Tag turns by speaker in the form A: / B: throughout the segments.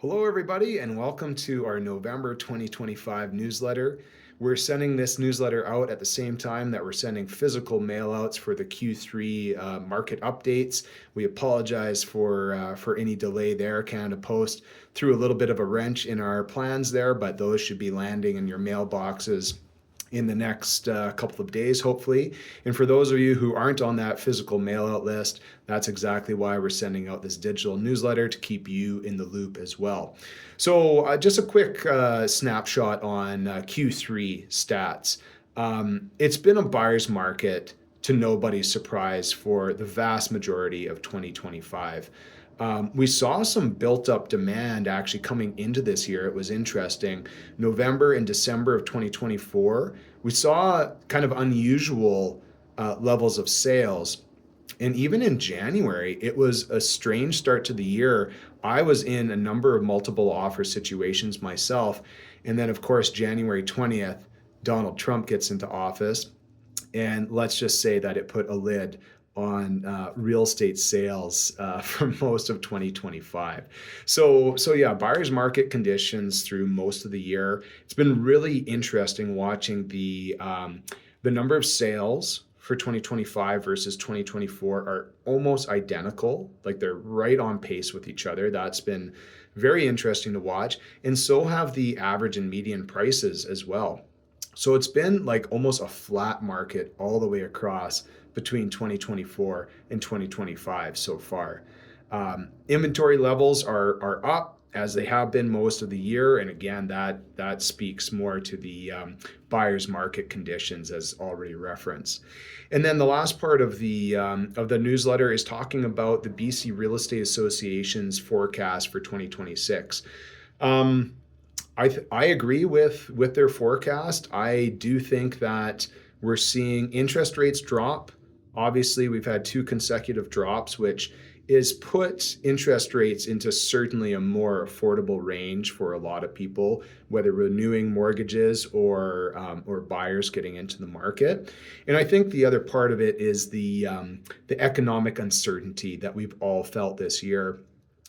A: Hello, everybody, and welcome to our November 2025 newsletter. We're sending this newsletter out at the same time that we're sending physical mailouts for the Q3 market updates. We apologize for any delay there. Canada Post threw a little bit of a wrench in our plans there, but those should be landing in your mailboxes in the next couple of days, hopefully. And for those of you who aren't on that physical mail out list, that's exactly why we're sending out this digital newsletter to keep you in the loop as well. So, just a quick snapshot on Q3 stats. It's been a buyer's market to nobody's surprise for the vast majority of 2025. We saw some built up demand actually coming into this year. It was interesting. November and December of 2024, we saw kind of unusual levels of sales. And even in January, it was a strange start to the year. I was in a number of multiple offer situations myself. And then, of course, January 20th, Donald Trump gets into office. And let's just say that it put a lid on real estate sales for most of 2025. So yeah, buyers market conditions through most of the year. It's been really interesting watching the number of sales for 2025 versus 2024 are almost identical. Like they're right on pace with each other. That's been very interesting to watch. And so have the average and median prices as well. So it's been like almost a flat market all the way across between 2024 and 2025 so far. Inventory levels are up as they have been most of the year, and again, that speaks more to the buyer's market conditions as already referenced. And then the last part of the newsletter is talking about the BC Real Estate Association's forecast for 2026. I agree with their forecast. I do think that we're seeing interest rates drop. Obviously, we've had two consecutive drops, which is put interest rates into certainly a more affordable range for a lot of people, whether renewing mortgages or buyers getting into the market. And I think the other part of it is the economic uncertainty that we've all felt this year,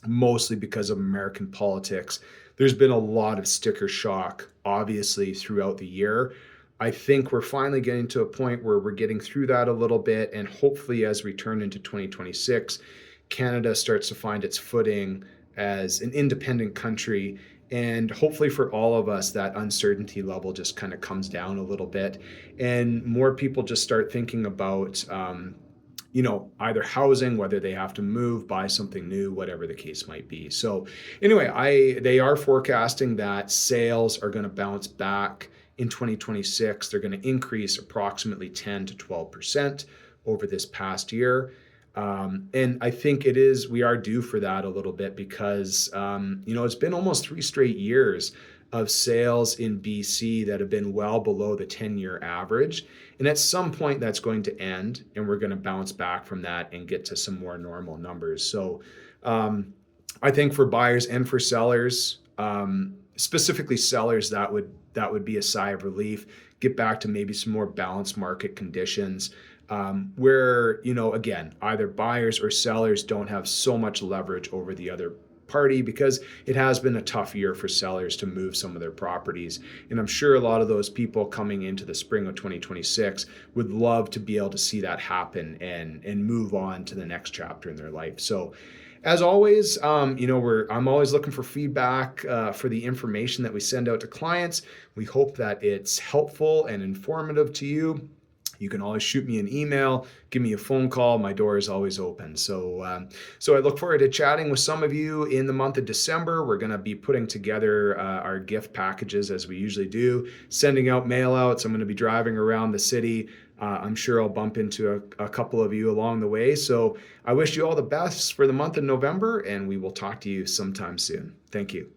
A: mostly because of American politics. There's been a lot of sticker shock, obviously, throughout the year. I think we're finally getting to a point where we're getting through that a little bit. And hopefully, as we turn into 2026, Canada starts to find its footing as an independent country. And hopefully, for all of us, that uncertainty level just kind of comes down a little bit. And more people just start thinking about, either housing, whether they have to move, buy something new, whatever the case might be. So anyway, they are forecasting that sales are going to bounce back in 2026. They're going to increase approximately 10 to 12% over this past year. And I think we are due for that a little bit because, it's been almost 3 straight years of sales in BC that have been well below the 10-year average. And at some point that's going to end and we're going to bounce back from that and get to some more normal numbers. So I think for buyers and for sellers, specifically sellers, that would be a sigh of relief, get back to maybe some more balanced market conditions where, again, either buyers or sellers don't have so much leverage over the other party, because it has been a tough year for sellers to move some of their properties. And I'm sure a lot of those people coming into the spring of 2026 would love to be able to see that happen and move on to the next chapter in their life. So as always, I'm always looking for feedback for the information that we send out to clients. We hope that it's helpful and informative to you. You can always shoot me an email, give me a phone call. My door is always open. So I look forward to chatting with some of you in the month of December. We're going to be putting together our gift packages as we usually do, sending out mail outs. I'm going to be driving around the city. I'm sure I'll bump into a couple of you along the way. So I wish you all the best for the month of November, and we will talk to you sometime soon. Thank you.